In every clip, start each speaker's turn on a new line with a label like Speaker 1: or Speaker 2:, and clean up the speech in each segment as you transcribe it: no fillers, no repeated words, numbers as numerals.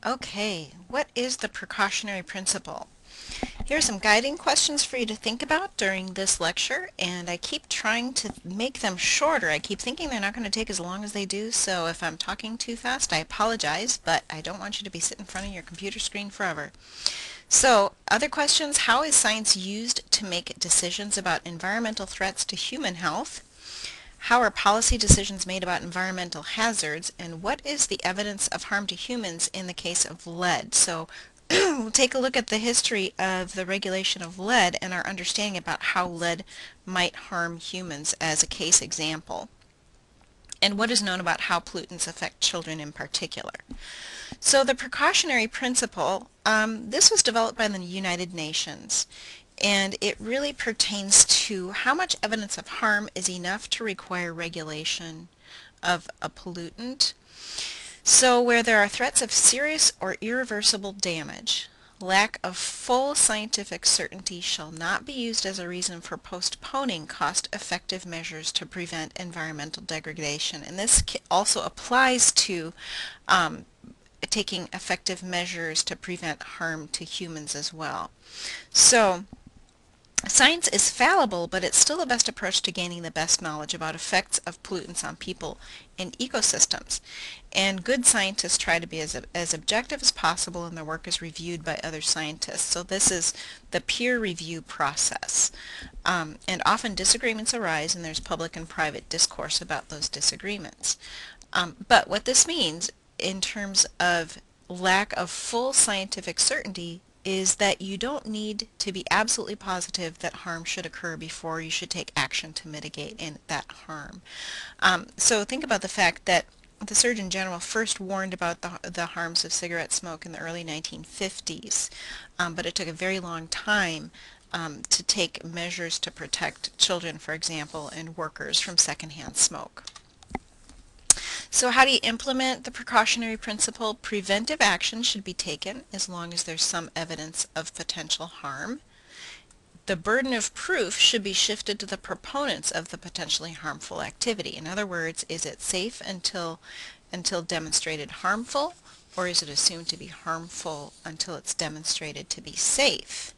Speaker 1: Okay, what is the precautionary principle? Here are some guiding questions for you to think about during this lecture, and I keep trying to make them shorter. I keep thinking they're not going to take as long as they do, so if I'm talking too fast, I apologize, but I don't want you to be sitting in front of your computer screen forever. So, other questions: how is science used to make decisions about environmental threats to human health? How are policy decisions made about environmental hazards, and what is the evidence of harm to humans in the case of lead? So we'll take a look at the history of the regulation of lead and our understanding about how lead might harm humans as a case example, and what is known about how pollutants affect children in particular. So the precautionary principle, this was developed by the United Nations, and it really pertains to how much evidence of harm is enough to require regulation of a pollutant. So where there are threats of serious or irreversible damage, lack of full scientific certainty shall not be used as a reason for postponing cost-effective measures to prevent environmental degradation. And this also applies to taking effective measures to prevent harm to humans as well. So science is fallible, but it's still the best approach to gaining the best knowledge about effects of pollutants on people and ecosystems. And good scientists try to be as objective as possible, and their work is reviewed by other scientists. So this is the peer review process. And often disagreements arise, and there's public and private discourse about those disagreements. But what this means in terms of lack of full scientific certainty is that you don't need to be absolutely positive that harm should occur before you should take action to mitigate that harm. So think about the fact that the Surgeon General first warned about the harms of cigarette smoke in the early 1950s, but it took a very long time to take measures to protect children, for example, and workers from secondhand smoke. So how do you implement the precautionary principle? Preventive action should be taken as long as there's some evidence of potential harm. The burden of proof should be shifted to the proponents of the potentially harmful activity. In other words, is it safe until demonstrated harmful, or is it assumed to be harmful until it's demonstrated to be safe?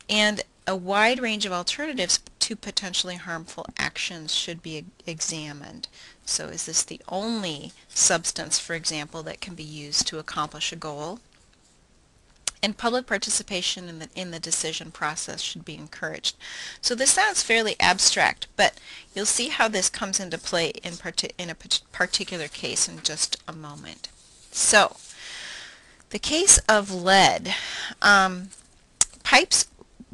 Speaker 1: And a wide range of alternatives to potentially harmful actions should be examined. So is this the only substance, for example, that can be used to accomplish a goal? And public participation in the decision process should be encouraged. So this sounds fairly abstract, but you'll see how this comes into play in a particular case in just a moment. So the case of lead. Pipes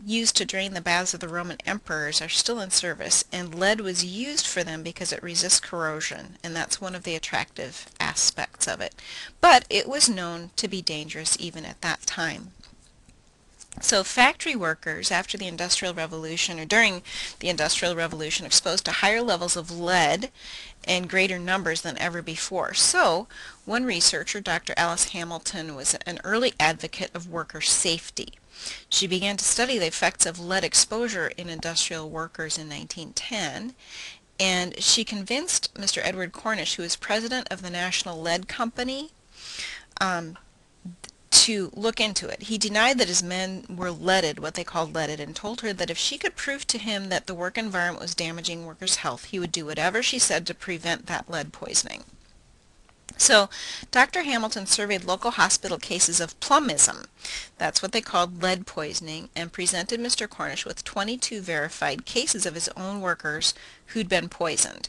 Speaker 1: used to drain the baths of the Roman emperors are still in service, and lead was used for them because it resists corrosion, and that's one of the attractive aspects of it. But it was known to be dangerous even at that time. So factory workers after the Industrial Revolution, or during the Industrial Revolution, exposed to higher levels of lead in greater numbers than ever before. So one researcher, Dr. Alice Hamilton, was an early advocate of worker safety. She began to study the effects of lead exposure in industrial workers in 1910, and she convinced Mr. Edward Cornish, who was president of the National Lead Company, to look into it. He denied that his men were leaded, what they called leaded, and told her that if she could prove to him that the work environment was damaging workers' health, he would do whatever she said to prevent that lead poisoning. So Dr. Hamilton surveyed local hospital cases of plumbism, that's what they called lead poisoning, and presented Mr. Cornish with 22 verified cases of his own workers who'd been poisoned.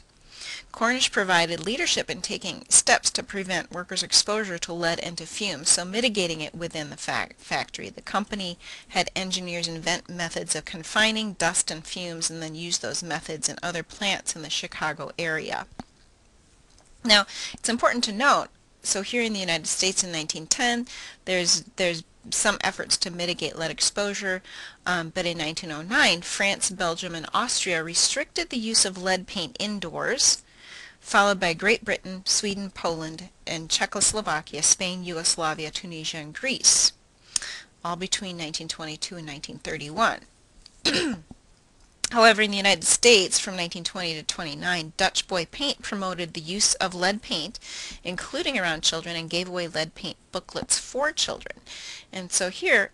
Speaker 1: Cornish provided leadership in taking steps to prevent workers' exposure to lead and to fumes, so mitigating it within the factory. The company had engineers invent methods of confining dust and fumes and then use those methods in other plants in the Chicago area. Now, it's important to note, so here in the United States in 1910, there's some efforts to mitigate lead exposure, but in 1909, France, Belgium, and Austria restricted the use of lead paint indoors, followed by Great Britain, Sweden, Poland, and Czechoslovakia, Spain, Yugoslavia, Tunisia, and Greece, all between 1922 and 1931. However, in the United States from 1920 to 29, Dutch Boy Paint promoted the use of lead paint, including around children, and gave away lead paint booklets for children. And so here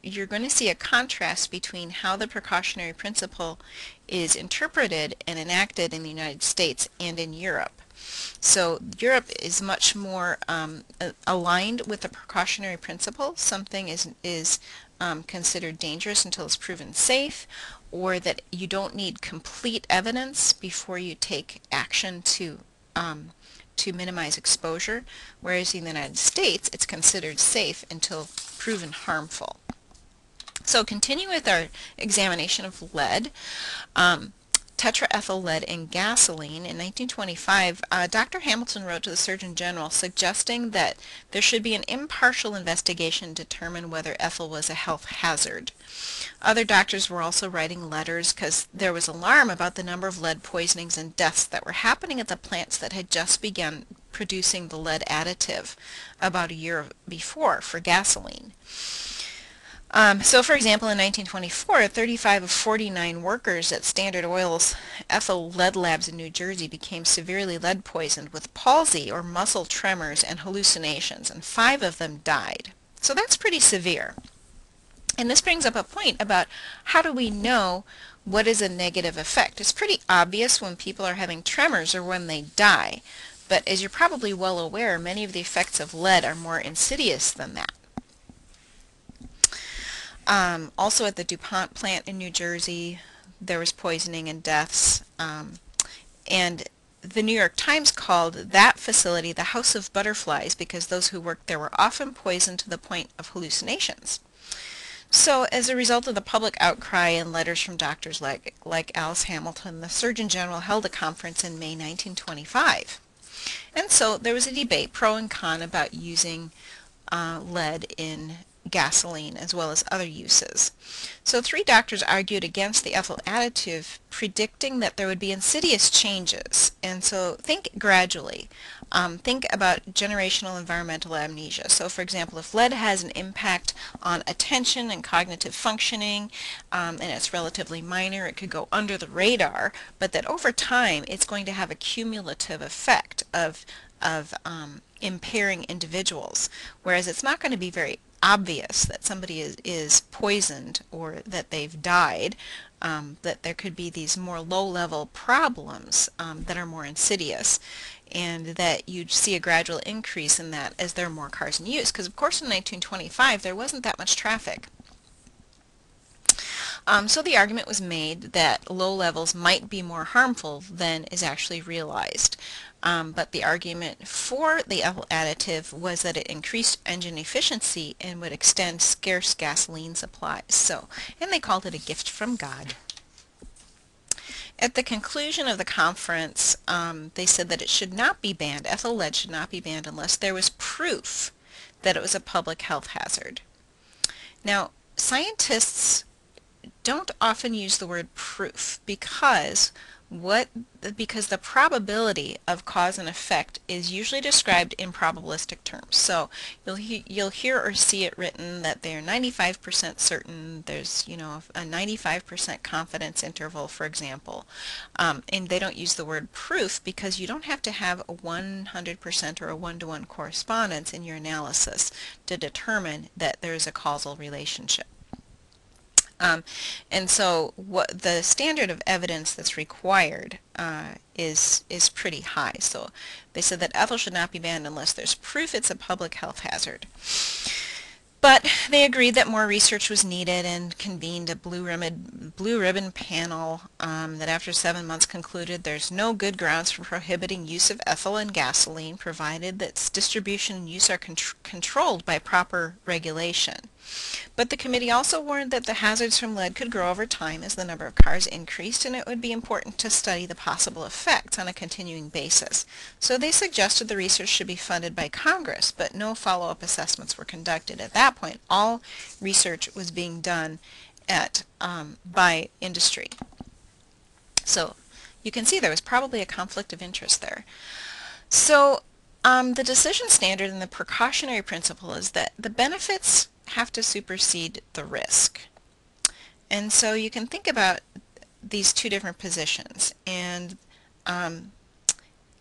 Speaker 1: you're going to see a contrast between how the precautionary principle is interpreted and enacted in the United States and in Europe. So Europe is much more aligned with the precautionary principle. Something is considered dangerous until it's proven safe, or that you don't need complete evidence before you take action to minimize exposure, whereas in the United States it's considered safe until proven harmful. So continue with our examination of lead. Tetraethyl lead in gasoline. In 1925, Dr. Hamilton wrote to the Surgeon General suggesting that there should be an impartial investigation to determine whether ethyl was a health hazard. Other doctors were also writing letters because there was alarm about the number of lead poisonings and deaths that were happening at the plants that had just begun producing the lead additive about a year before for gasoline. So for example, in 1924, 35 of 49 workers at Standard Oil's ethyl lead labs in New Jersey became severely lead poisoned with palsy or muscle tremors and hallucinations, and 5 of them died. So that's pretty severe. And this brings up a point about how do we know what is a negative effect. It's pretty obvious when people are having tremors or when they die, but as you're probably well aware, many of the effects of lead are more insidious than that. Also at the DuPont plant in New Jersey, there was poisoning and deaths. And the New York Times called that facility the House of Butterflies because those who worked there were often poisoned to the point of hallucinations. So as a result of the public outcry and letters from doctors like Alice Hamilton, the Surgeon General held a conference in May 1925. And so there was a debate, pro and con, about using lead in gasoline as well as other uses. So 3 doctors argued against the ethyl additive, predicting that there would be insidious changes. And so think gradually. Think about generational environmental amnesia. So for example, if lead has an impact on attention and cognitive functioning, and it's relatively minor, it could go under the radar, but that over time it's going to have a cumulative effect of impairing individuals, whereas it's not going to be very obvious that somebody is poisoned or that they've died, that there could be these more low-level problems that are more insidious, and that you'd see a gradual increase in that as there are more cars in use, because of course in 1925 there wasn't that much traffic. So the argument was made that low levels might be more harmful than is actually realized. But the argument for the ethyl additive was that it increased engine efficiency and would extend scarce gasoline supplies. So, and they called it a gift from God. At the conclusion of the conference, they said that it should not be banned, ethyl lead should not be banned unless there was proof that it was a public health hazard. Now, scientists don't often use the word proof because the probability of cause and effect is usually described in probabilistic terms. So you'll hear or see it written that they're 95% certain. There's a 95% confidence interval, for example, and they don't use the word proof because you don't have to have a 100% or a 1-to-1 correspondence in your analysis to determine that there is a causal relationship. And so what the standard of evidence that's required is pretty high. So they said that ethyl should not be banned unless there's proof it's a public health hazard. But they agreed that more research was needed and convened a blue ribbon panel that after 7 months concluded there's no good grounds for prohibiting use of ethyl in gasoline provided that its distribution and use are controlled by proper regulation. But the committee also warned that the hazards from lead could grow over time as the number of cars increased, and it would be important to study the possible effects on a continuing basis. So they suggested the research should be funded by Congress, but no follow-up assessments were conducted. At that point, all research was being done by industry. So you can see there was probably a conflict of interest there. So the decision standard and the precautionary principle is that the benefits have to supersede the risk. And so you can think about these two different positions. And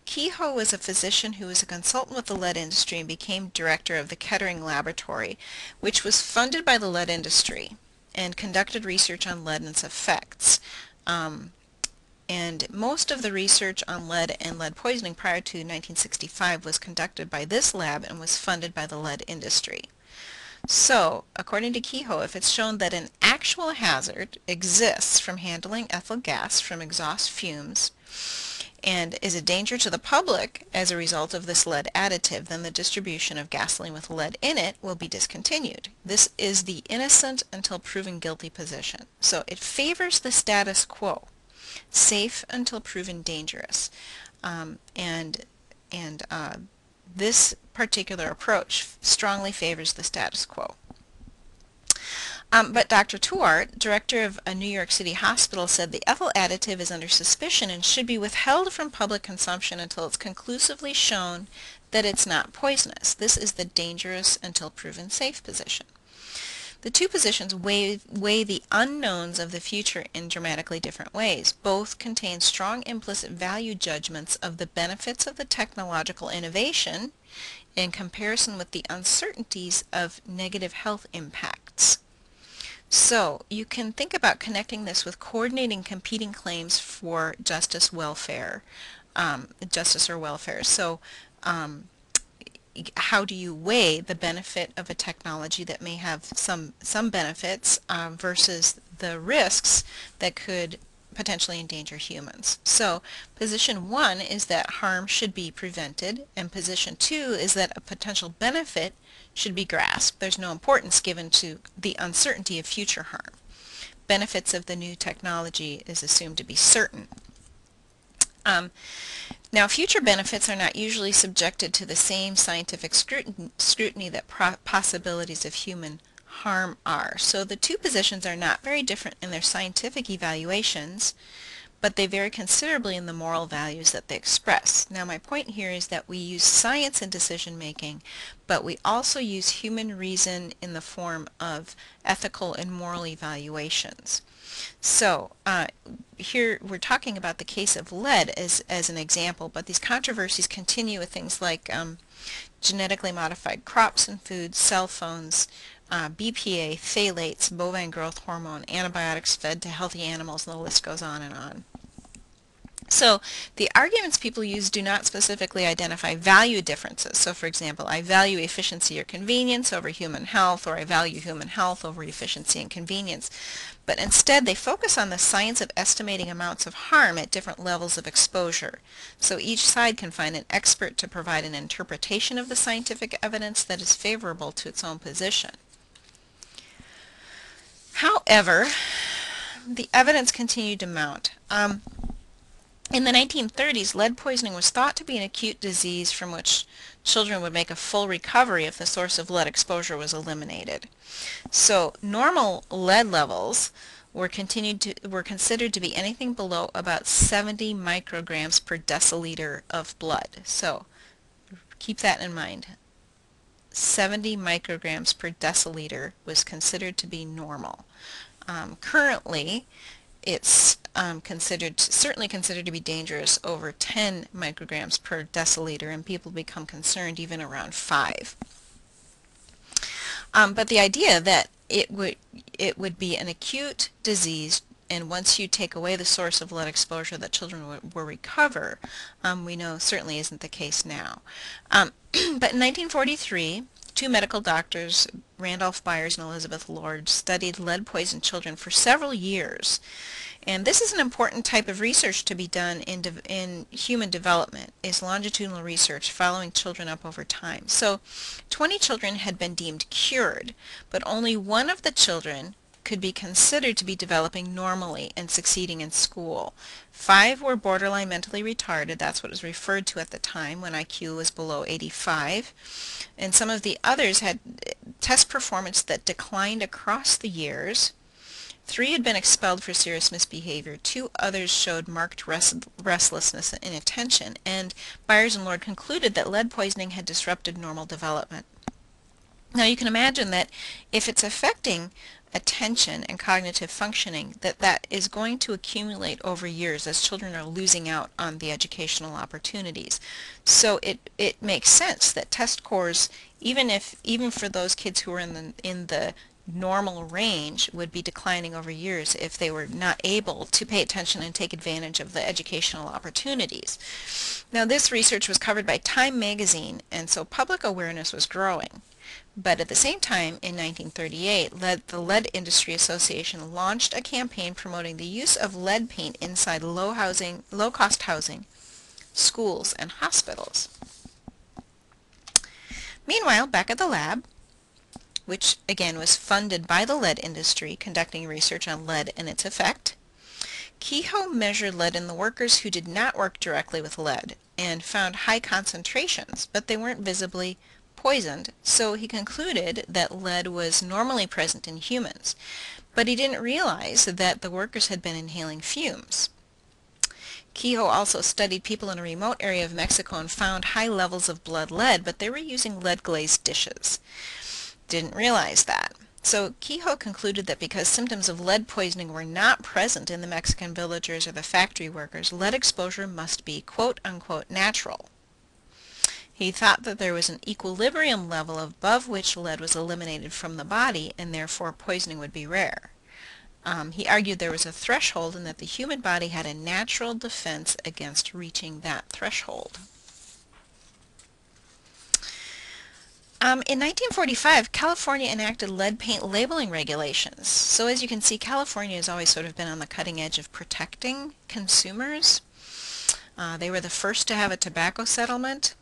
Speaker 1: Kehoe was a physician who was a consultant with the lead industry and became director of the Kettering Laboratory, which was funded by the lead industry and conducted research on lead and its effects. And most of the research on lead and lead poisoning prior to 1965 was conducted by this lab and was funded by the lead industry. So, according to Kehoe, if it's shown that an actual hazard exists from handling ethyl gas from exhaust fumes and is a danger to the public as a result of this lead additive, then the distribution of gasoline with lead in it will be discontinued. This is the innocent until proven guilty position. So it favors the status quo, safe until proven dangerous. This particular approach strongly favors the status quo. But Dr. Tuart, director of a New York City hospital, said the ethyl additive is under suspicion and should be withheld from public consumption until it's conclusively shown that it's not poisonous. This is the dangerous until proven safe position. The two positions weigh the unknowns of the future in dramatically different ways. Both contain strong implicit value judgments of the benefits of the technological innovation in comparison with the uncertainties of negative health impacts. So you can think about connecting this with coordinating competing claims for justice or welfare. So how do you weigh the benefit of a technology that may have some benefits versus the risks that could potentially endanger humans? So position 1 is that harm should be prevented, and position 2 is that a potential benefit should be grasped. There's no importance given to the uncertainty of future harm. Benefits of the new technology is assumed to be certain. Now, future benefits are not usually subjected to the same scientific scrutiny that possibilities of human harm are. So the two positions are not very different in their scientific evaluations, but they vary considerably in the moral values that they express. Now, my point here is that we use science in decision making, but we also use human reason in the form of ethical and moral evaluations. So here we're talking about the case of lead as an example, but these controversies continue with things like genetically modified crops and foods, cell phones, BPA, phthalates, bovine growth hormone, antibiotics fed to healthy animals, and the list goes on and on. So the arguments people use do not specifically identify value differences. So for example, I value efficiency or convenience over human health, or I value human health over efficiency and convenience. But instead they focus on the science of estimating amounts of harm at different levels of exposure. So each side can find an expert to provide an interpretation of the scientific evidence that is favorable to its own position. However, the evidence continued to mount. In the 1930s, lead poisoning was thought to be an acute disease from which children would make a full recovery if the source of lead exposure was eliminated. So normal lead levels were considered to be anything below about 70 micrograms per deciliter of blood. So keep that in mind. 70 micrograms per deciliter was considered to be normal. Currently, it's certainly considered to be dangerous over 10 micrograms per deciliter, and people become concerned even around 5. But the idea that it would be an acute disease, and once you take away the source of lead exposure that children will recover, we know certainly isn't the case now. But in 1943, two medical doctors, Randolph Byers and Elizabeth Lord, studied lead-poisoned children for several years. And this is an important type of research to be done in human development, is longitudinal research following children up over time. So 20 children had been deemed cured, but only one of the children could be considered to be developing normally and succeeding in school. 5 were borderline mentally retarded. That's what was referred to at the time when IQ was below 85. And some of the others had test performance that declined across the years. 3 had been expelled for serious misbehavior. 2 others showed marked restlessness and inattention. And Byers and Lord concluded that lead poisoning had disrupted normal development. Now you can imagine that if it's affecting attention and cognitive functioning, that is going to accumulate over years as children are losing out on the educational opportunities. So it makes sense that test scores, even for those kids who are in the normal range, would be declining over years if they were not able to pay attention and take advantage of the educational opportunities. Now, this research was covered by Time magazine, and so public awareness was growing. But at the same time, in 1938, the Lead Industry Association launched a campaign promoting the use of lead paint inside low-cost housing, schools, and hospitals. Meanwhile, back at the lab, which again was funded by the lead industry, conducting research on lead and its effect, Kehoe measured lead in the workers who did not work directly with lead and found high concentrations, but they weren't visibly poisoned, so he concluded that lead was normally present in humans. But he didn't realize that the workers had been inhaling fumes. Kehoe also studied people in a remote area of Mexico and found high levels of blood lead, but they were using lead-glazed dishes. Didn't realize that. So Kehoe concluded that because symptoms of lead poisoning were not present in the Mexican villagers or the factory workers, lead exposure must be quote-unquote natural. He thought that there was an equilibrium level above which lead was eliminated from the body and therefore poisoning would be rare. He argued there was a threshold and that the human body had a natural defense against reaching that threshold. In 1945, California enacted lead paint labeling regulations. So as you can see, California has always sort of been on the cutting edge of protecting consumers. They were the first to have a tobacco settlement.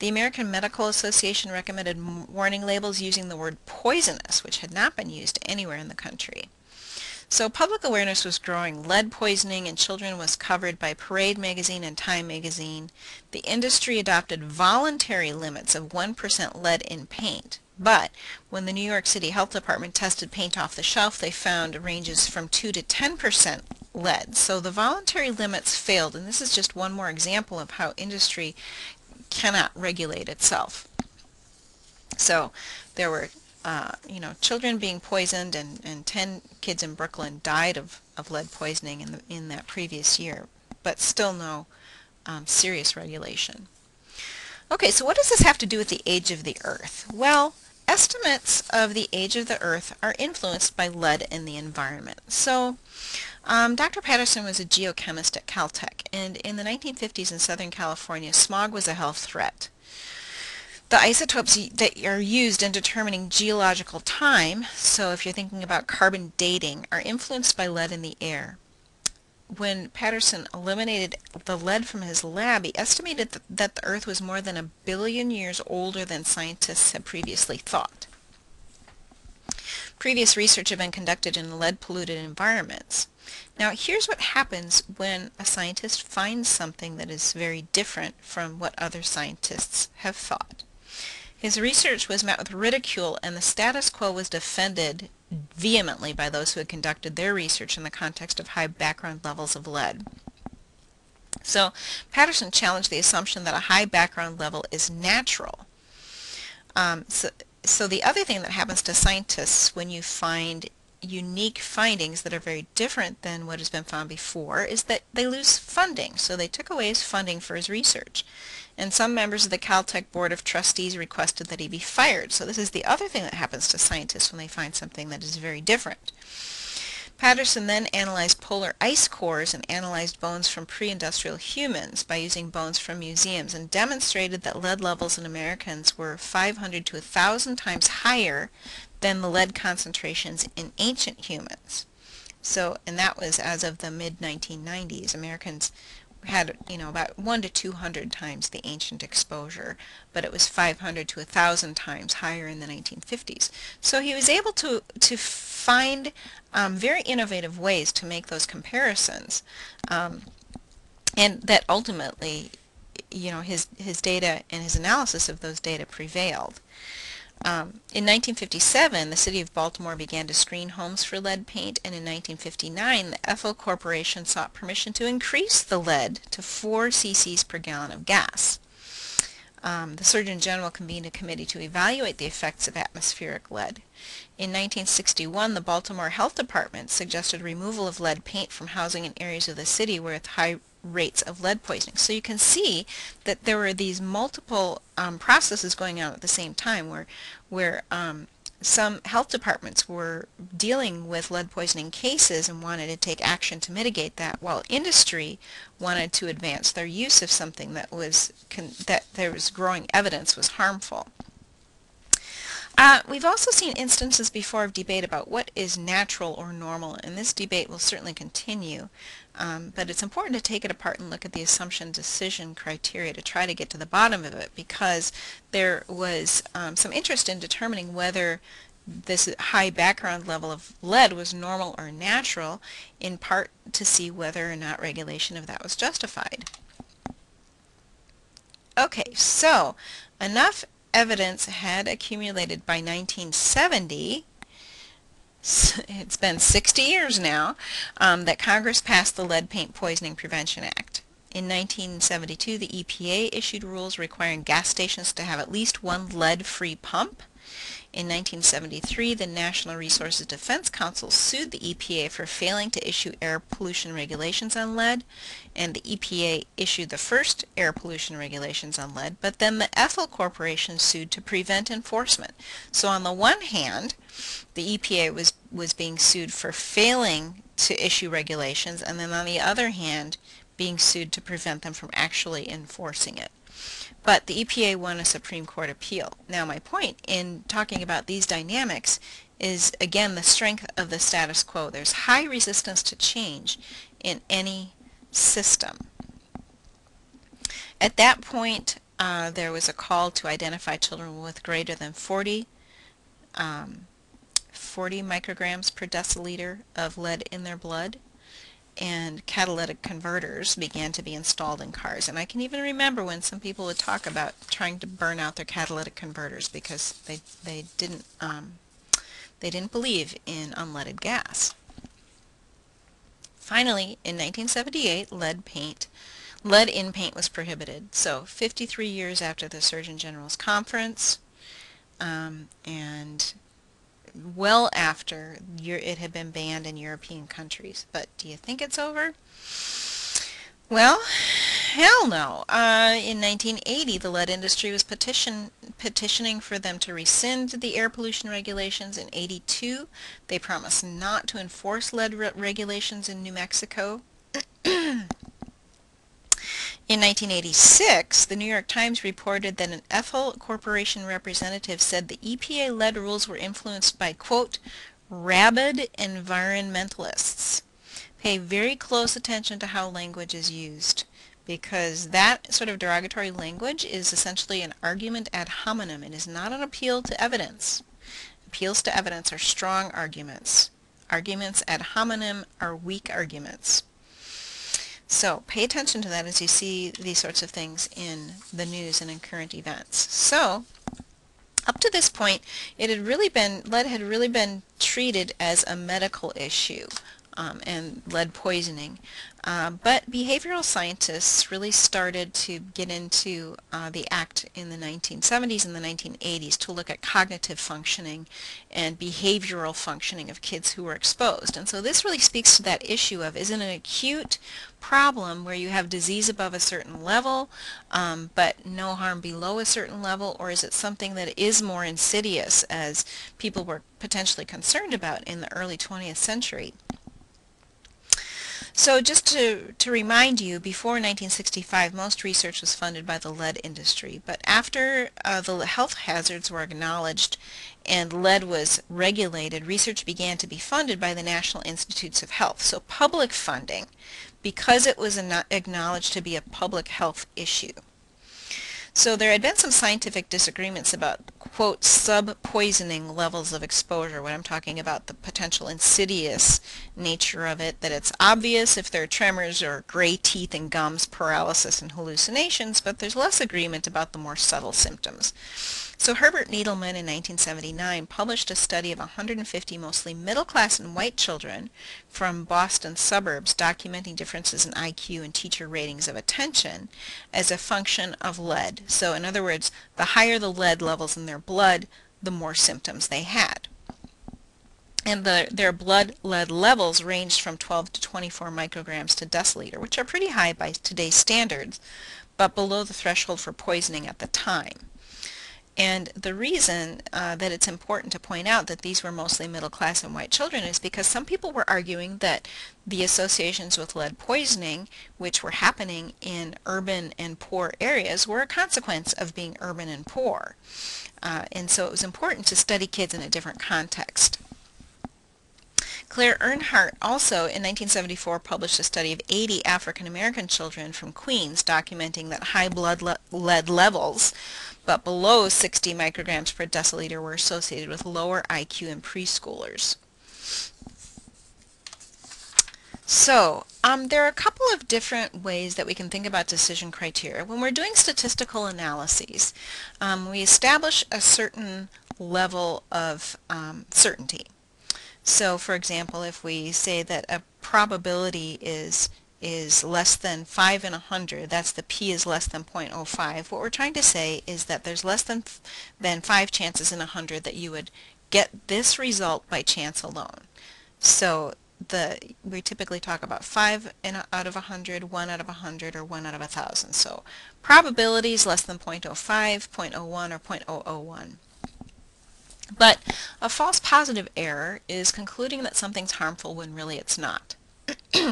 Speaker 1: The American Medical Association recommended warning labels using the word poisonous, which had not been used anywhere in the country. So public awareness was growing. Lead poisoning in children was covered by Parade magazine and Time magazine. The industry adopted voluntary limits of 1% lead in paint. But when the New York City Health Department tested paint off the shelf, they found ranges from 2 to 10% lead. So the voluntary limits failed, and this is just one more example of how industry cannot regulate itself. So there were children being poisoned, and 10 kids in Brooklyn died of lead poisoning in that previous year, but still no serious regulation. Okay, so what does this have to do with the age of the Earth? Well, estimates of the age of the Earth are influenced by lead in the environment. So Dr. Patterson was a geochemist at Caltech, and in the 1950s in Southern California, smog was a health threat. The isotopes that are used in determining geological time, so if you're thinking about carbon dating, are influenced by lead in the air. When Patterson eliminated the lead from his lab, he estimated that the Earth was more than 1 billion years older than scientists had previously thought. Previous research had been conducted in lead-polluted environments. Now, here's what happens when a scientist finds something that is very different from what other scientists have thought. His research was met with ridicule, and the status quo was defended vehemently by those who had conducted their research in the context of high background levels of lead. So Patterson challenged the assumption that a high background level is natural. So the other thing that happens to scientists when you find unique findings that are very different than what has been found before is that they lose funding. So they took away his funding for his research. And some members of the Caltech Board of Trustees requested that he be fired. So this is the other thing that happens to scientists when they find something that is very different. Patterson then analyzed polar ice cores and analyzed bones from pre-industrial humans by using bones from museums, and demonstrated that lead levels in Americans were 500 to 1,000 times higher than the lead concentrations in ancient humans. So, and that was as of the mid-1990s. Americans had, about 1 to 200 times the ancient exposure, but it was 500 to 1,000 times higher in the 1950s. So he was able to find very innovative ways to make those comparisons, and that ultimately, his data and his analysis of those data prevailed. In 1957, the city of Baltimore began to screen homes for lead paint, and in 1959, the Ethel Corporation sought permission to increase the lead to 4 cc's per gallon of gas. the Surgeon General convened a committee to evaluate the effects of atmospheric lead. In 1961, the Baltimore Health Department suggested removal of lead paint from housing in areas of the city with high rates of lead poisoning. So you can see that there were these multiple processes going on at the same time where some health departments were dealing with lead poisoning cases and wanted to take action to mitigate that, while industry wanted to advance their use of something that there was growing evidence was harmful. We've also seen instances before of debate about what is natural or normal, and this debate will certainly continue. But it's important to take it apart and look at the assumption decision criteria to try to get to the bottom of it, because there was some interest in determining whether this high background level of lead was normal or natural, in part to see whether or not regulation of that was justified. Okay, so enough evidence had accumulated by 1970, it's been 60 years now, that Congress passed the Lead Paint Poisoning Prevention Act. In 1972, the EPA issued rules requiring gas stations to have at least one lead-free pump. In 1973, the National Resources Defense Council sued the EPA for failing to issue air pollution regulations on lead, and the EPA issued the first air pollution regulations on lead, but then the Ethel Corporation sued to prevent enforcement. So on the one hand, the EPA was being sued for failing to issue regulations, and then on the other hand, being sued to prevent them from actually enforcing it. But the EPA won a Supreme Court appeal. Now my point in talking about these dynamics is, again, the strength of the status quo. There's high resistance to change in any system. At that point, there was a call to identify children with greater than 40 micrograms per deciliter of lead in their blood, and catalytic converters began to be installed in cars. And I can even remember when some people would talk about trying to burn out their catalytic converters because they didn't believe in unleaded gas. Finally, in 1978, lead in paint was prohibited. So 53 years after the Surgeon General's conference, and well after it had been banned in European countries. But do you think it's over? Well, hell no. In 1980, the lead industry was petitioning for them to rescind the air pollution regulations. In 82, they promised not to enforce lead regulations in New Mexico. In 1986, the New York Times reported that an Ethel Corporation representative said the EPA lead rules were influenced by, quote, rabid environmentalists. Pay very close attention to how language is used, because that sort of derogatory language is essentially an argument ad hominem. It is not an appeal to evidence. Appeals to evidence are strong arguments. Arguments ad hominem are weak arguments. So pay attention to that as you see these sorts of things in the news and in current events. So up to this point, lead had really been treated as a medical issue, and lead poisoning. But behavioral scientists really started to get into the act in the 1970s and the 1980s to look at cognitive functioning and behavioral functioning of kids who were exposed. And so this really speaks to that issue of, is it an acute problem where you have disease above a certain level but no harm below a certain level, or is it something that is more insidious, as people were potentially concerned about in the early 20th century? So just to remind you, before 1965, most research was funded by the lead industry. But after the health hazards were acknowledged and lead was regulated, research began to be funded by the National Institutes of Health. So public funding, because it was acknowledged to be a public health issue. So there had been some scientific disagreements about quote, sub-poisoning levels of exposure, when I'm talking about the potential insidious nature of it, that it's obvious if there are tremors or gray teeth and gums, paralysis and hallucinations, but there's less agreement about the more subtle symptoms. So Herbert Needleman in 1979 published a study of 150 mostly middle-class and white children from Boston suburbs documenting differences in IQ and teacher ratings of attention as a function of lead. So in other words, the higher the lead levels in their blood, the more symptoms they had. And their blood lead levels ranged from 12 to 24 micrograms to deciliter, which are pretty high by today's standards, but below the threshold for poisoning at the time. And the reason that it's important to point out that these were mostly middle class and white children is because some people were arguing that the associations with lead poisoning, which were happening in urban and poor areas, were a consequence of being urban and poor. And so it was important to study kids in a different context. Claire Earnhardt also in 1974 published a study of 80 African American children from Queens documenting that high blood lead levels but below 60 micrograms per deciliter were associated with lower IQ in preschoolers. So there are a couple of different ways that we can think about decision criteria. When we're doing statistical analyses, we establish a certain level of certainty. So for example, if we say that a probability is less than 5 in 100, that's the p is less than 0.05, what we're trying to say is that there's less than 5 chances in 100 that you would get this result by chance alone. So we typically talk about 5 out of 100, 1 out of 100, or 1 out of 1,000. So probabilities less than 0.05, 0.01, or 0.001. But a false positive error is concluding that something's harmful when really it's not.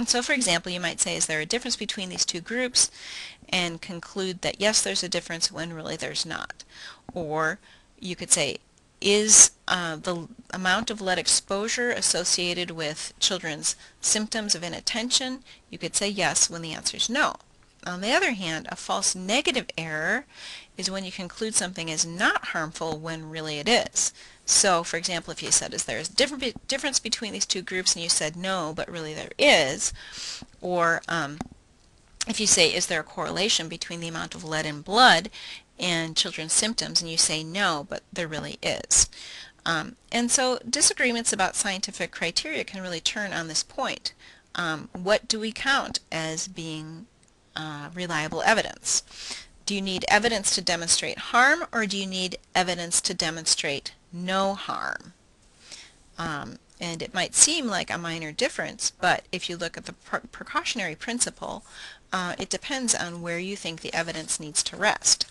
Speaker 1: So for example, you might say, is there a difference between these two groups? And conclude that yes, there's a difference when really there's not. Or you could say, is the amount of lead exposure associated with children's symptoms of inattention? You could say yes when the answer is no. On the other hand, a false negative error is when you conclude something is not harmful when really it is. So, for example, if you said, is there a difference between these two groups, and you said no, but really there is, or if you say, is there a correlation between the amount of lead in blood and children's symptoms, and you say no, but there really is. And so disagreements about scientific criteria can really turn on this point. What do we count as being reliable evidence? Do you need evidence to demonstrate harm, or do you need evidence to demonstrate no harm? And it might seem like a minor difference, but if you look at the precautionary principle, it depends on where you think the evidence needs to rest.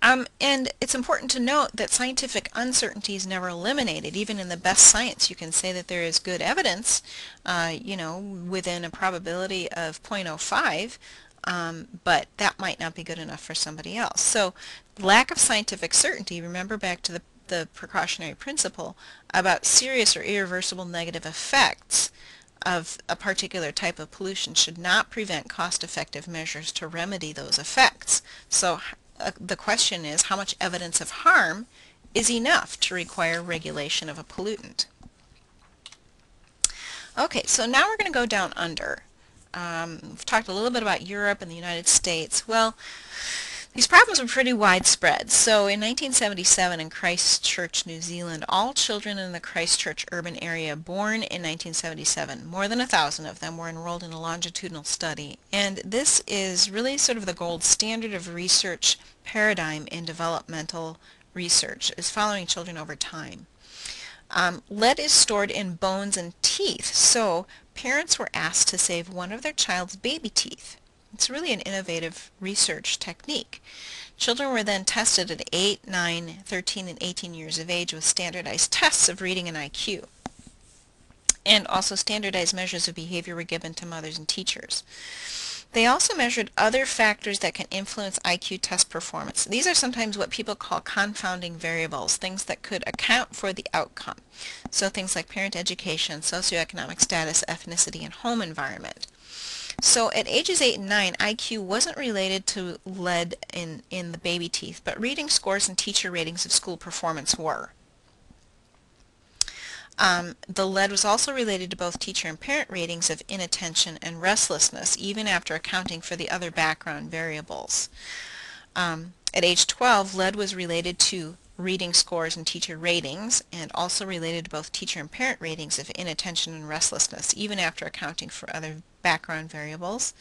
Speaker 1: And it's important to note that scientific uncertainty is never eliminated. Even in the best science, you can say that there is good evidence, within a probability of 0.05, but that might not be good enough for somebody else. So lack of scientific certainty, remember back to the precautionary principle, about serious or irreversible negative effects of a particular type of pollution should not prevent cost-effective measures to remedy those effects. So the question is, how much evidence of harm is enough to require regulation of a pollutant? Okay, so now we're going to go down under. We've talked a little bit about Europe and the United States. Well, these problems were pretty widespread. So in 1977 in Christchurch, New Zealand, all children in the Christchurch urban area born in 1977, more than 1,000 of them, were enrolled in a longitudinal study. And this is really sort of the gold standard of research paradigm in developmental research, is following children over time. Lead is stored in bones and teeth, so parents were asked to save one of their child's baby teeth. It's really an innovative research technique. Children were then tested at 8, 9, 13, and 18 years of age with standardized tests of reading and IQ. And also standardized measures of behavior were given to mothers and teachers. They also measured other factors that can influence IQ test performance. These are sometimes what people call confounding variables, things that could account for the outcome. So things like parent education, socioeconomic status, ethnicity, and home environment. So at ages 8 and 9, IQ wasn't related to lead in the baby teeth, but reading scores and teacher ratings of school performance were. The lead was also related to both teacher and parent ratings of inattention and restlessness, even after accounting for the other background variables. At age 12, lead was related to reading scores and teacher ratings, and also related to both teacher and parent ratings of inattention and restlessness, even after accounting for other background variables.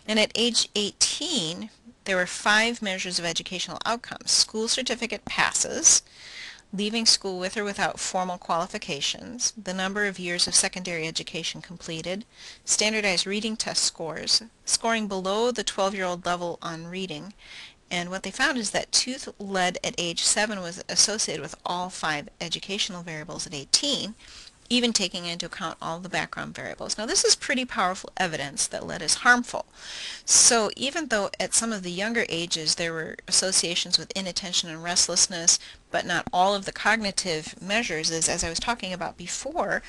Speaker 1: And at age 18, there were 5 measures of educational outcomes: school certificate passes, leaving school with or without formal qualifications, the number of years of secondary education completed, standardized reading test scores, scoring below the 12-year-old level on reading, and what they found is that tooth lead at age 7 was associated with all 5 educational variables at 18, even taking into account all the background variables. Now this is pretty powerful evidence that lead is harmful. So even though at some of the younger ages there were associations with inattention and restlessness, but not all of the cognitive measures, as I was talking about before,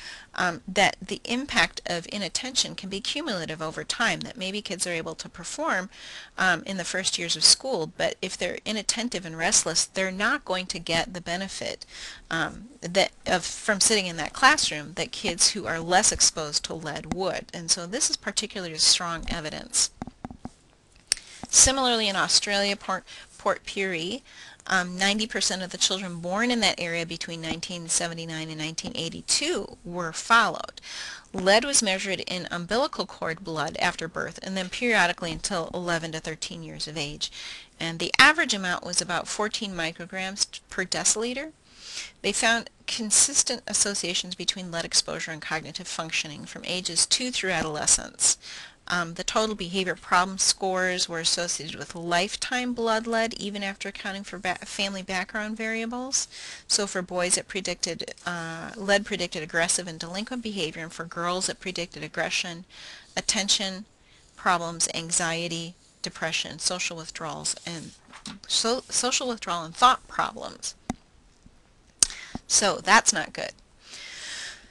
Speaker 1: that the impact of inattention can be cumulative over time, that maybe kids are able to perform in the first years of school, but if they're inattentive and restless, they're not going to get the benefit from sitting in that classroom that kids who are less exposed to lead would. And so this is particularly strong evidence. Similarly, in Australia, Port Pirie, 90% of the children born in that area between 1979 and 1982 were followed. Lead was measured in umbilical cord blood after birth and then periodically until 11 to 13 years of age. And the average amount was about 14 micrograms per deciliter. They found consistent associations between lead exposure and cognitive functioning from ages 2 through adolescence. The total behavior problem scores were associated with lifetime blood lead, even after accounting for family background variables. So for boys, it predicted lead predicted aggressive and delinquent behavior, and for girls, it predicted aggression, attention problems, anxiety, depression, social withdrawal, and thought problems. So that's not good.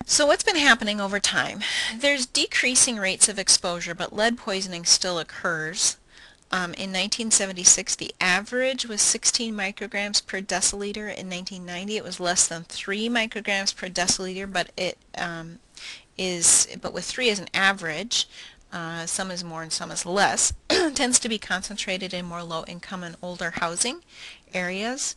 Speaker 1: So what's been happening over time? There's decreasing rates of exposure, but lead poisoning still occurs. In 1976, the average was 16 micrograms per deciliter. In 1990, it was less than 3 micrograms per deciliter, but with 3 as an average, some is more and some is less, tends to be concentrated in more low-income and older housing areas.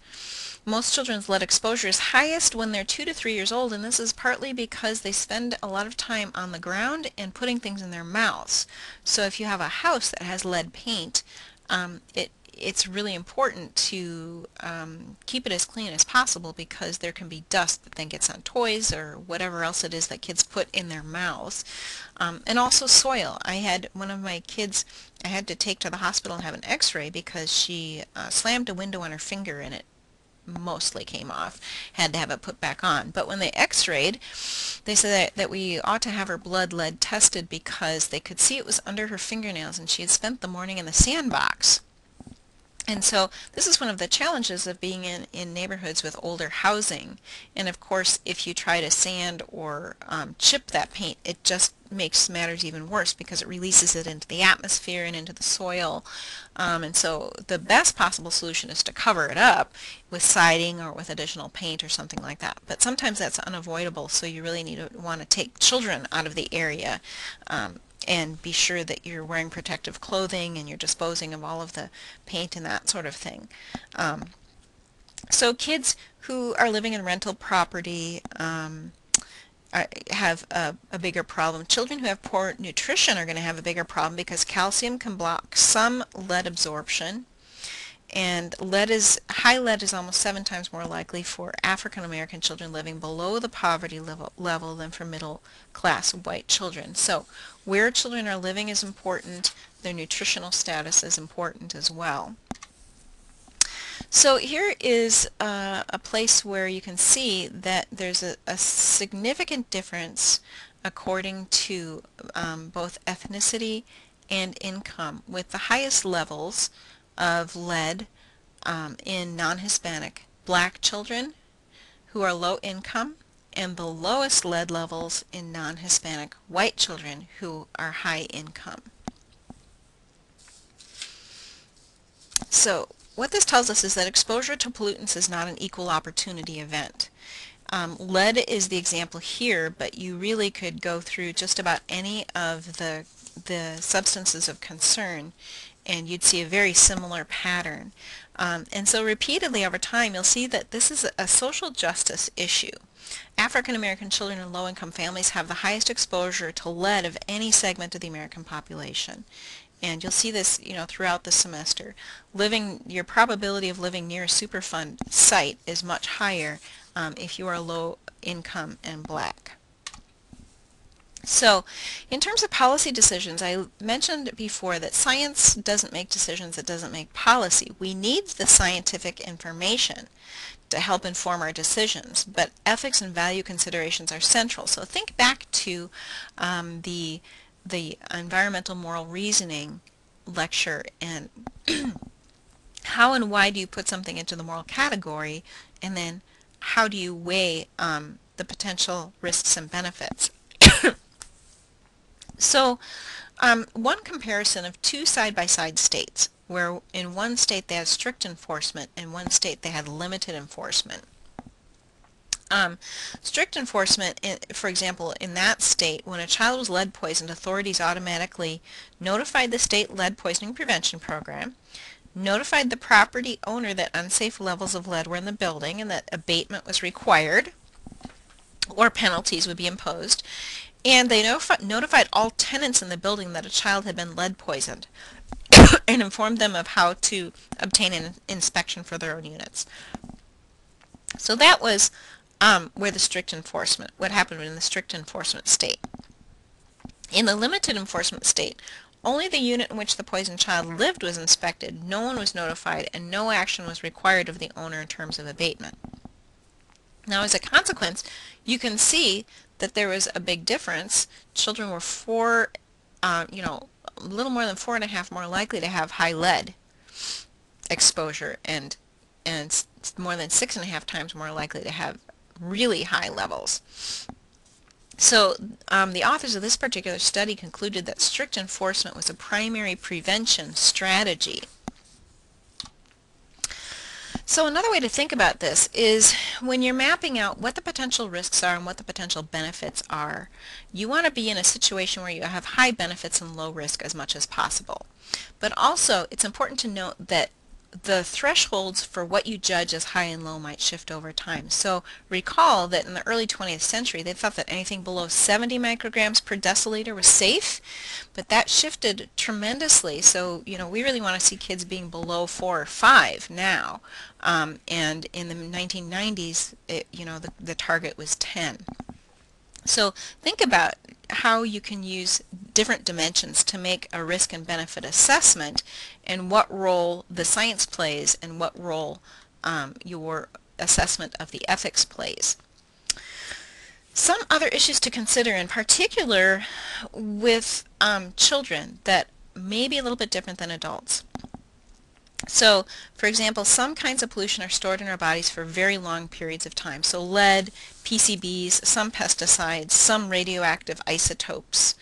Speaker 1: Most children's lead exposure is highest when they're 2 to 3 years old, and this is partly because they spend a lot of time on the ground and putting things in their mouths. So if you have a house that has lead paint, it's really important to keep it as clean as possible, because there can be dust that then gets on toys or whatever else it is that kids put in their mouths. And also soil. I had one of my kids, I had to take to the hospital and have an x-ray because she slammed a window on her finger and it mostly came off. Had to have it put back on. But when they x-rayed, they said that we ought to have her blood lead tested because they could see it was under her fingernails and she had spent the morning in the sandbox. And so this is one of the challenges of being in neighborhoods with older housing. And of course, if you try to sand or chip that paint, it just makes matters even worse because it releases it into the atmosphere and into the soil. And so the best possible solution is to cover it up with siding or with additional paint or something like that. But sometimes that's unavoidable, so you really want to take children out of the area. And be sure that you're wearing protective clothing and you're disposing of all of the paint and that sort of thing. So kids who are living in rental property have a bigger problem. Children who have poor nutrition are going to have a bigger problem because calcium can block some lead absorption. And high lead is almost 7 times more likely for African American children living below the poverty level than for middle class white children. So where children are living is important. Their nutritional status is important as well. So here is a place where you can see that there's a significant difference according to both ethnicity and income, with the highest levels of lead in non-Hispanic black children who are low income, and the lowest lead levels in non-Hispanic white children who are high income. So what this tells us is that exposure to pollutants is not an equal opportunity event. Lead is the example here, but you really could go through just about any of the substances of concern and you'd see a very similar pattern. And so repeatedly over time you'll see that this is a social justice issue. African American children in low-income families have the highest exposure to lead of any segment of the American population. And you'll see this, throughout the semester. Your probability of living near a Superfund site is much higher if you are low income and black. So, in terms of policy decisions, I mentioned before that science doesn't make decisions, it doesn't make policy. We need the scientific information to help inform our decisions, but ethics and value considerations are central. So think back to the environmental moral reasoning lecture and how and why do you put something into the moral category, and then how do you weigh the potential risks and benefits. So one comparison of two side-by-side states, where in one state they had strict enforcement and one state they had limited enforcement. Strict enforcement, for example, in that state, when a child was lead poisoned, authorities automatically notified the state lead poisoning prevention program, notified the property owner that unsafe levels of lead were in the building and that abatement was required or penalties would be imposed, and they notified all tenants in the building that a child had been lead poisoned and informed them of how to obtain an inspection for their own units. So that was what happened in the strict enforcement state. In the limited enforcement state, only the unit in which the poisoned child lived was inspected, no one was notified, and no action was required of the owner in terms of abatement. Now, as a consequence, you can see that there was a big difference. Children were a little more than 4.5 more likely to have high lead exposure, and more than 6.5 times more likely to have really high levels. So the authors of this particular study concluded that strict enforcement was a primary prevention strategy. So another way to think about this is when you're mapping out what the potential risks are and what the potential benefits are, you want to be in a situation where you have high benefits and low risk as much as possible. But also it's important to note that the thresholds for what you judge as high and low might shift over time. So recall that in the early 20th century they thought that anything below 70 micrograms per deciliter was safe, but that shifted tremendously. So we really want to see kids being below 4 or 5 now, and in the 1990s the target was 10. So think about how you can use different dimensions to make a risk and benefit assessment, and what role the science plays and what role your assessment of the ethics plays. Some other issues to consider, in particular with children, that may be a little bit different than adults. So, for example, some kinds of pollution are stored in our bodies for very long periods of time. So lead, PCBs, some pesticides, some radioactive isotopes.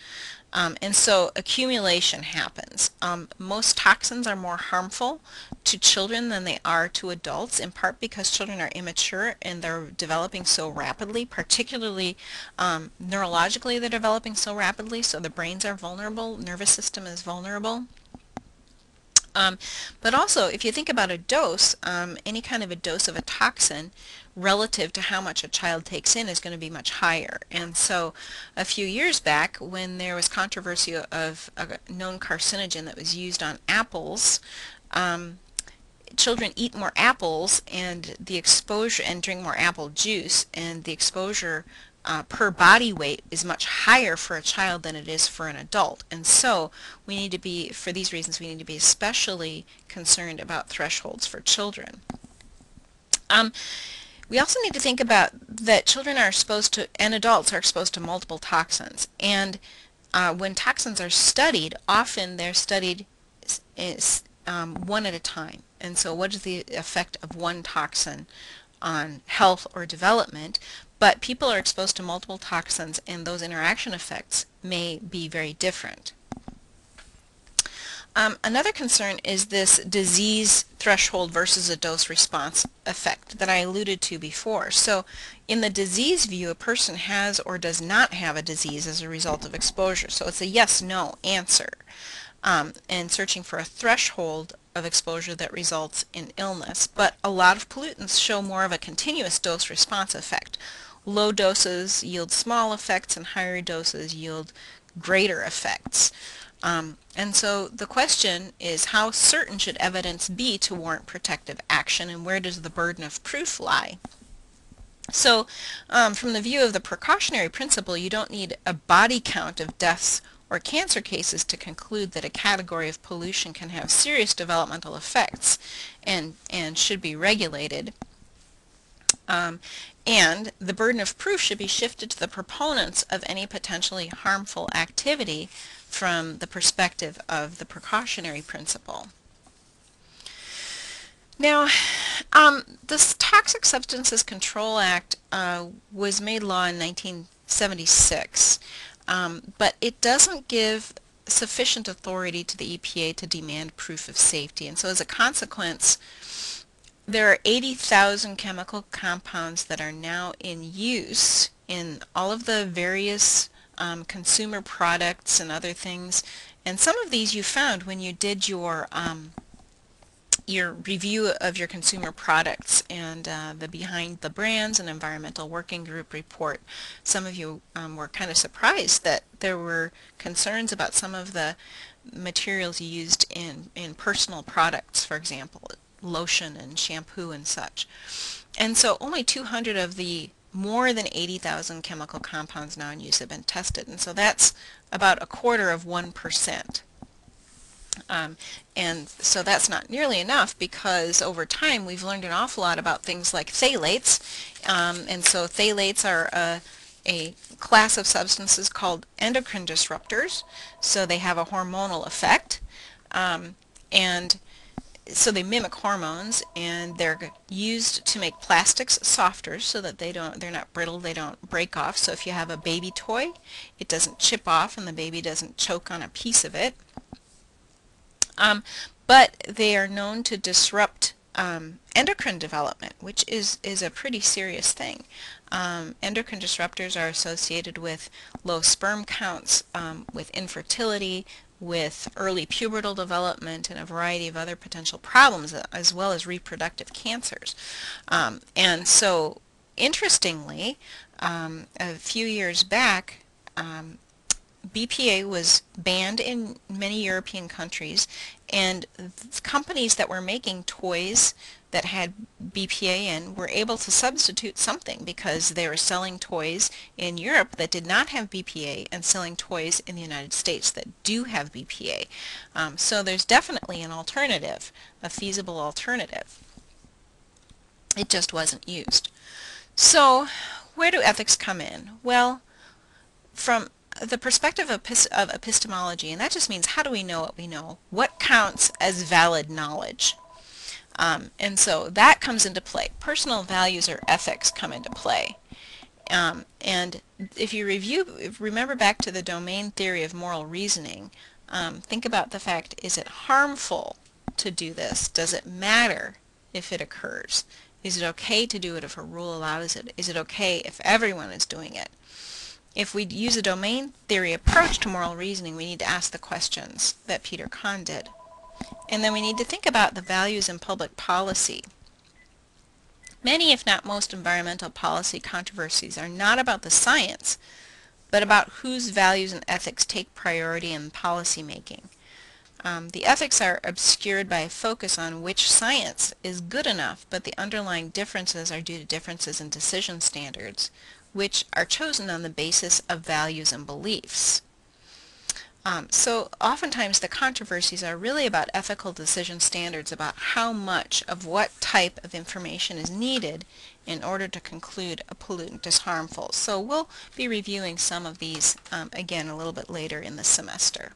Speaker 1: And so accumulation happens. Most toxins are more harmful to children than they are to adults, in part because children are immature and they're developing so rapidly, particularly neurologically they're developing so rapidly, so the brains are vulnerable, nervous system is vulnerable. But also, if you think about a dose, any kind of a dose of a toxin relative to how much a child takes in is going to be much higher. And so a few years back, when there was controversy of a known carcinogen that was used on apples, children eat more apples and the exposure, and drink more apple juice, and the exposure per body weight is much higher for a child than it is for an adult. And so we need to be, for these reasons, we need to be especially concerned about thresholds for children. We also need to think about that children are exposed to, and adults are exposed to multiple toxins. And when toxins are studied, often they're studied one at a time. And so what is the effect of one toxin on health or development? But people are exposed to multiple toxins, and those interaction effects may be very different. Another concern is this disease threshold versus a dose response effect that I alluded to before. So in the disease view, a person has or does not have a disease as a result of exposure. So it's a yes-no answer. And searching for a threshold of exposure that results in illness. But a lot of pollutants show more of a continuous dose response effect. Low doses yield small effects and higher doses yield greater effects. And so the question is, how certain should evidence be to warrant protective action, and where does the burden of proof lie? So from the view of the precautionary principle, you don't need a body count of deaths or cancer cases to conclude that a category of pollution can have serious developmental effects and should be regulated. And the burden of proof should be shifted to the proponents of any potentially harmful activity from the perspective of the precautionary principle. Now, this Toxic Substances Control Act was made law in 1976, but it doesn't give sufficient authority to the EPA to demand proof of safety. And so as a consequence, there are 80,000 chemical compounds that are now in use in all of the various consumer products and other things. And some of these you found when you did your review of your consumer products and the Behind the Brands and Environmental Working Group report. Some of you were kind of surprised that there were concerns about some of the materials used in personal products, for example, lotion and shampoo and such. And so only 200 of the more than 80,000 chemical compounds now in use have been tested, and so that's about 1/4%. And so that's not nearly enough, because over time we've learned an awful lot about things like phthalates, and so phthalates are a class of substances called endocrine disruptors, so they have a hormonal effect, and so they mimic hormones, and they're used to make plastics softer so that they're not brittle, they don't break off. So if you have a baby toy, it doesn't chip off and the baby doesn't choke on a piece of it. But they are known to disrupt endocrine development, which is a pretty serious thing. Endocrine disruptors are associated with low sperm counts, with infertility, with early pubertal development, and a variety of other potential problems, as well as reproductive cancers. And so, interestingly, a few years back, BPA was banned in many European countries, and companies that were making toys that had BPA in were able to substitute something, because they were selling toys in Europe that did not have BPA and selling toys in the United States that do have BPA. So there's definitely an alternative, a feasible alternative. It just wasn't used. So where do ethics come in? Well, from the perspective of epistemology, and that just means, how do we know what we know? What counts as valid knowledge? And so that comes into play. Personal values or ethics come into play. And if you remember back to the domain theory of moral reasoning, think about the fact, is it harmful to do this? Does it matter if it occurs? Is it okay to do it if a rule allows it? Is it okay if everyone is doing it? If we use a domain theory approach to moral reasoning, we need to ask the questions that Peter Kahn did. And then we need to think about the values in public policy. Many, if not most, environmental policy controversies are not about the science, but about whose values and ethics take priority in policy making. The ethics are obscured by a focus on which science is good enough, but the underlying differences are due to differences in decision standards, which are chosen on the basis of values and beliefs. So oftentimes the controversies are really about ethical decision standards, about how much of what type of information is needed in order to conclude a pollutant is harmful. So we'll be reviewing some of these again a little bit later in the semester.